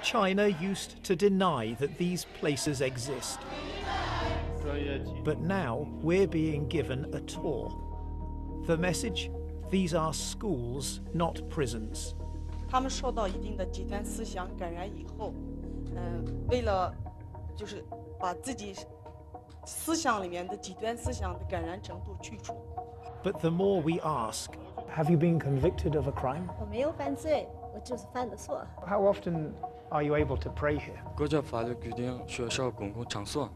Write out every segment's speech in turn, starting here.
China used to deny that these places exist. But now we're being given a tour. The message? These are schools, not prisons. 他们受到一定的极端思想感染以后，为了就是把自己思想里面的极端思想的感染程度去除。But the more we ask, have you been convicted of a crime? 我没有犯罪，我就是犯的错。 How often are you able to pray here? 国家法律规定，学校公共场所，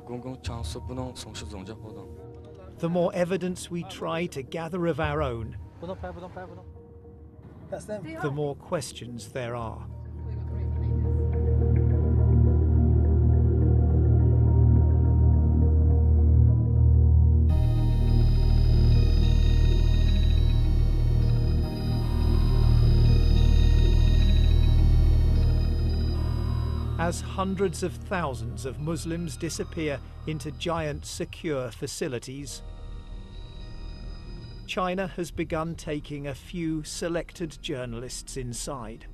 公共场所不能从事宗教活动。 The more evidence we try to gather of our own, the more questions there are. As hundreds of thousands of Muslims disappear into giant secure facilities, China has begun taking a few selected journalists inside.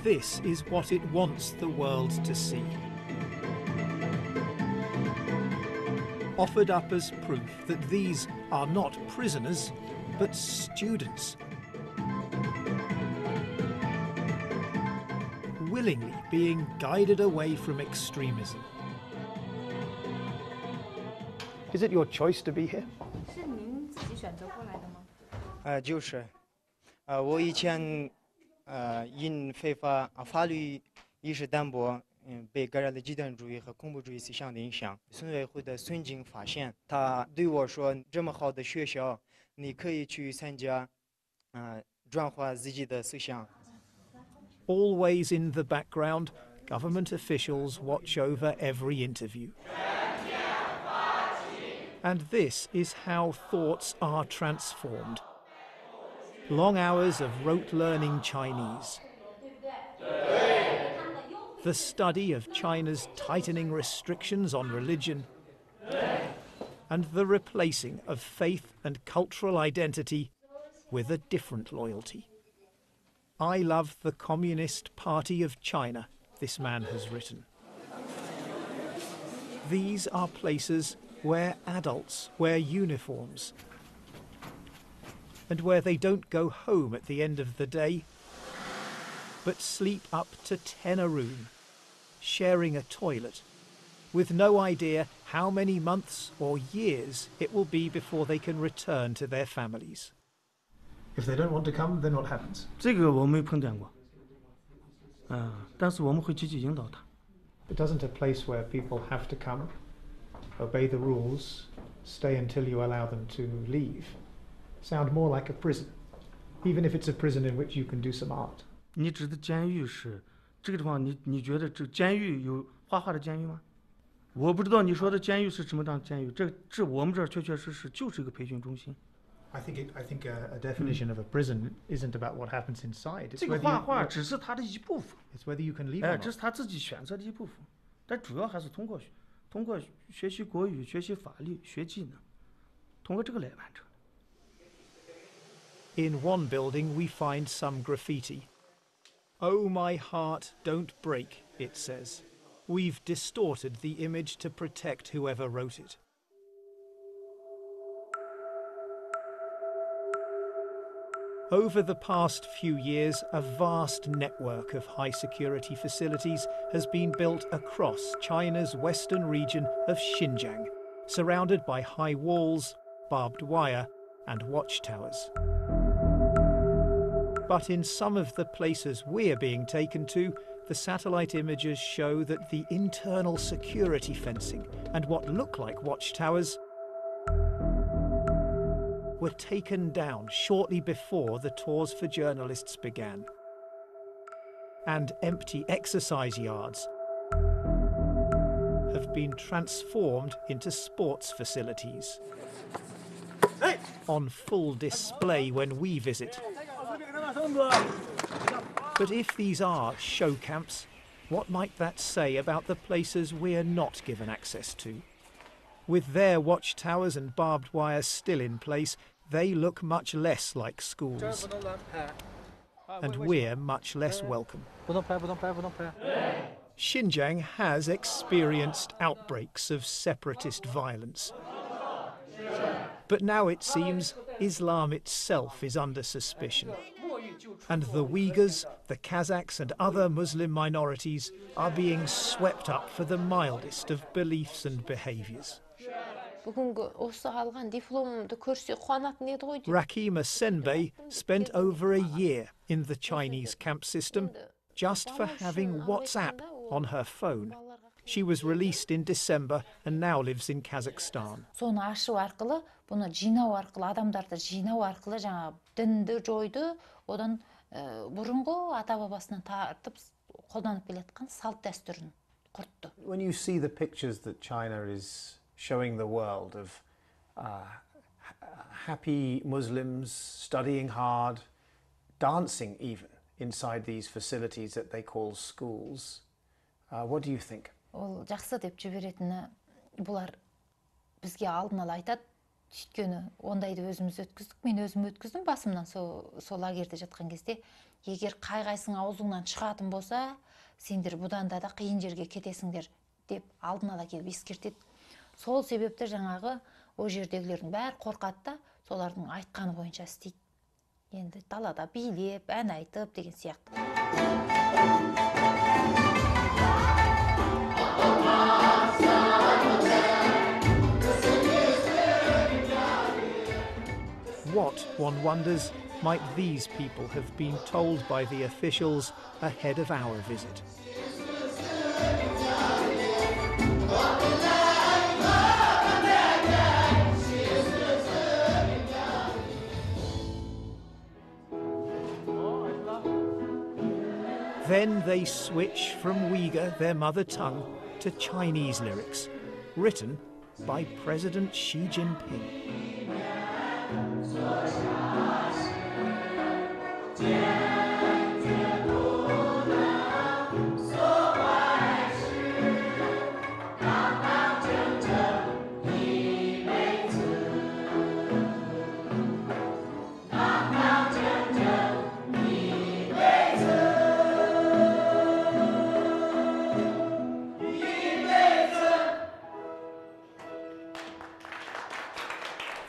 This is what it wants the world to see. Offered up as proof that these are not prisoners, but students. Willingly being guided away from extremism. Is it your choice to be here? 是您自己选择过来的吗？就是，我以前因非法法律意识淡薄，被感染了极端主义和恐怖主义思想的影响。村委会的孙经发现，他对我说：“这么好的学校，你可以去参加，转化自己的思想。” Always in the background, government officials watch over every interview. And this is how thoughts are transformed. Long hours of rote learning Chinese. The study of China's tightening restrictions on religion. And the replacing of faith and cultural identity with a different loyalty. I love the Communist Party of China, this man has written. These are places where adults wear uniforms and where they don't go home at the end of the day, but sleep up to 10 a room, sharing a toilet, with no idea how many months or years it will be before they can return to their families. If they don't want to come, then what happens? 这个我没碰见过，但是我们会积极引导他。It doesn't a place where people have to come, obey the rules, stay until you allow them to leave, sound more like a prison, even if it's a prison in which you can do some art. 你指的监狱是这个地方？你觉得这监狱有画画的监狱吗？我不知道你说的监狱是什么样的监狱。这我们这儿确确实实就是一个培训中心。 I think a definition of a prison isn't about what happens inside. 这个画画只是它的一部分。It's whether you can leave or not. 这是他自己选择的一部分，但主要还是通过学习国语、学习法律、学技能，通过这个来完成。In one building, we find some graffiti. "Oh, my heart, don't break," it says. We've distorted the image to protect whoever wrote it. Over the past few years, a vast network of high-security facilities has been built across China's western region of Xinjiang, surrounded by high walls, barbed wire, and watchtowers. But in some of the places we're being taken to, the satellite images show that the internal security fencing and what look like watchtowers were taken down shortly before the tours for journalists began. And empty exercise yards have been transformed into sports facilities, on full display when we visit. But if these are show camps, what might that say about the places we're not given access to? With their watchtowers and barbed wire still in place, they look much less like schools. And we're much less welcome. Xinjiang has experienced outbreaks of separatist violence. But now it seems Islam itself is under suspicion. And the Uyghurs, the Kazakhs and other Muslim minorities are being swept up for the mildest of beliefs and behaviours. Rakima Senbei spent over a year in the Chinese camp system just for having WhatsApp on her phone. She was released in December and now lives in Kazakhstan. Соны ашу арқылы, бұны жинау арқылы, адамдарды жинау арқылы жаңа дінді жойды, одан бұрынғы ата бабасынан тартып қолданып келатқан салт дәстүрін құртты. When you see the pictures that China is showing the world of happy Muslims studying hard, dancing even inside these facilities that they call schools, what do you think? Ол жақсы деп жіберетіні, бұлар бізге алдын ала айтады, өйткені ондайды өзіміз өткіздік, мен өзім өткіздім басымнан сол лагерьде жатқан кезде, егер қай-қайсың аузыңнан шығатын болса, сендер бұдан да қиын жерге кетесіңдер деп алдын ала келіп ескертеді. Сол себепті жаңағы о жердегілердің бәрі қорқады да, солардың айтқаны бойынша істейді. Енді далада билеп, ән айтып деген сияқты. What, one wonders, might these people have been told by the officials ahead of our visit? Then they switch from Uyghur, their mother tongue, to Chinese lyrics, written by President Xi Jinping.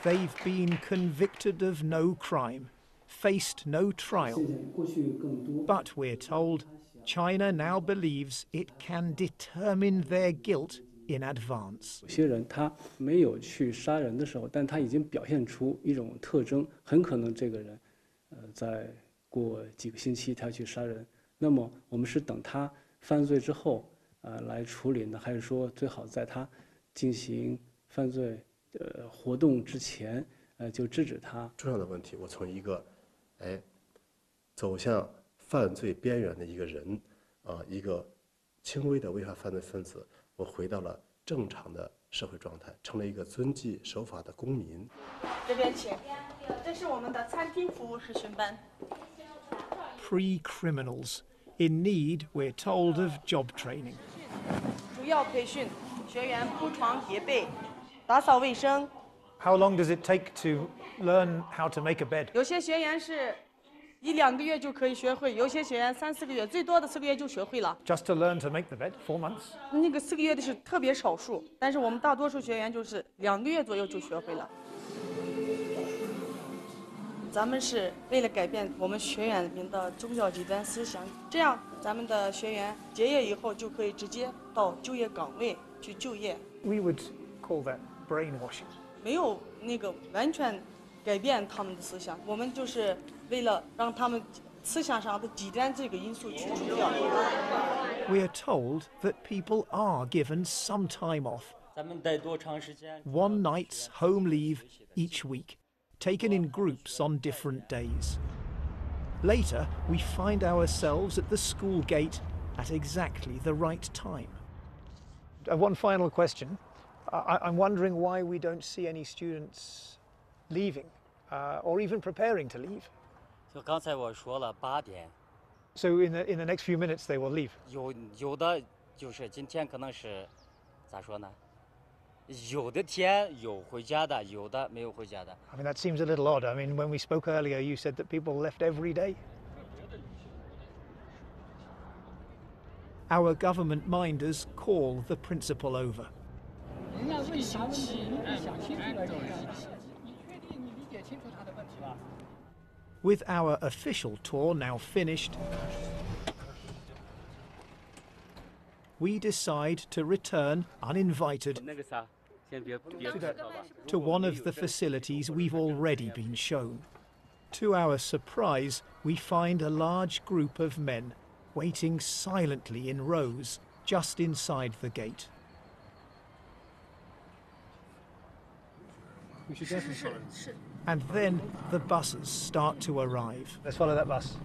They've been convicted of no crime, faced no trial. But we're told China now believes it can determine their guilt in advance. 有些人他没有去杀人的时候，但他已经表现出一种特征，很可能这个人，在过几个星期他去杀人。那么我们是等他犯罪之后，来处理呢，还是说最好在他进行犯罪活动之前，就制止他？重要的问题，我从一个，走向犯罪边缘的一个人，一个轻微的违法犯罪分子，我回到了正常的社会状态，成了一个遵纪守法的公民。这边请，这是我们的餐厅服务实训班。Pre-criminals in need, we're told, of job training. 主要培训学员铺床叠被。打扫卫生。 How long does it take to learn how to make a bed? 有些学员是1-2个月就可以学会，有些学员3-4个月，最多的4个月就学会了。Just to learn to make the bed, 4 months? 那个4个月的是特别少数，但是我们大多数学员就是2个月左右就学会了。咱们是为了改变我们学员里面的宗教极端思想，这样咱们的学员结业以后就可以直接到就业岗位去就业。We would call that brainwashing. 没有那个完全改变他们的思想，我们就是为了让他们思想上的极端这个因素去除掉。We are told that people are given some time off. 1 night's home leave each week, taken in groups on different days. Later, we find ourselves at the school gate at exactly the right time. One final question. I'm wondering why we don't see any students leaving or even preparing to leave. 就刚才我说了8点。So in the next few minutes they will leave. 有的就是今天可能是咋说呢？有的天有回家的，有的没有回家的。I mean, that seems a little odd. I mean, when we spoke earlier, you said that people left every day. Our government minders call the principal over. With our official tour now finished, we decide to return uninvited to one of the facilities we've already been shown. To our surprise, we find a large group of men waiting silently in rows just inside the gate. And then the buses start to arrive. Let's follow that bus.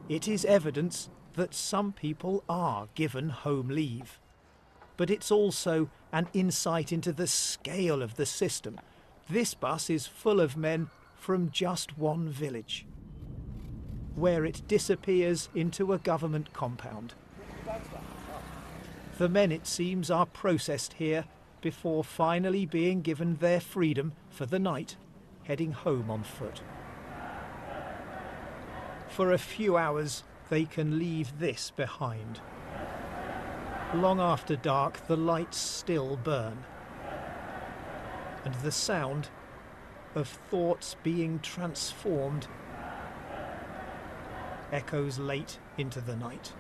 It is evidence that some people are given home leave. But it's also an insight into the scale of the system. This bus is full of men from just one village, where it disappears into a government compound. The men, it seems, are processed here before finally being given their freedom for the night, heading home on foot. For a few hours, they can leave this behind. Long after dark, the lights still burn, and the sound of thoughts being transformed echoes late into the night.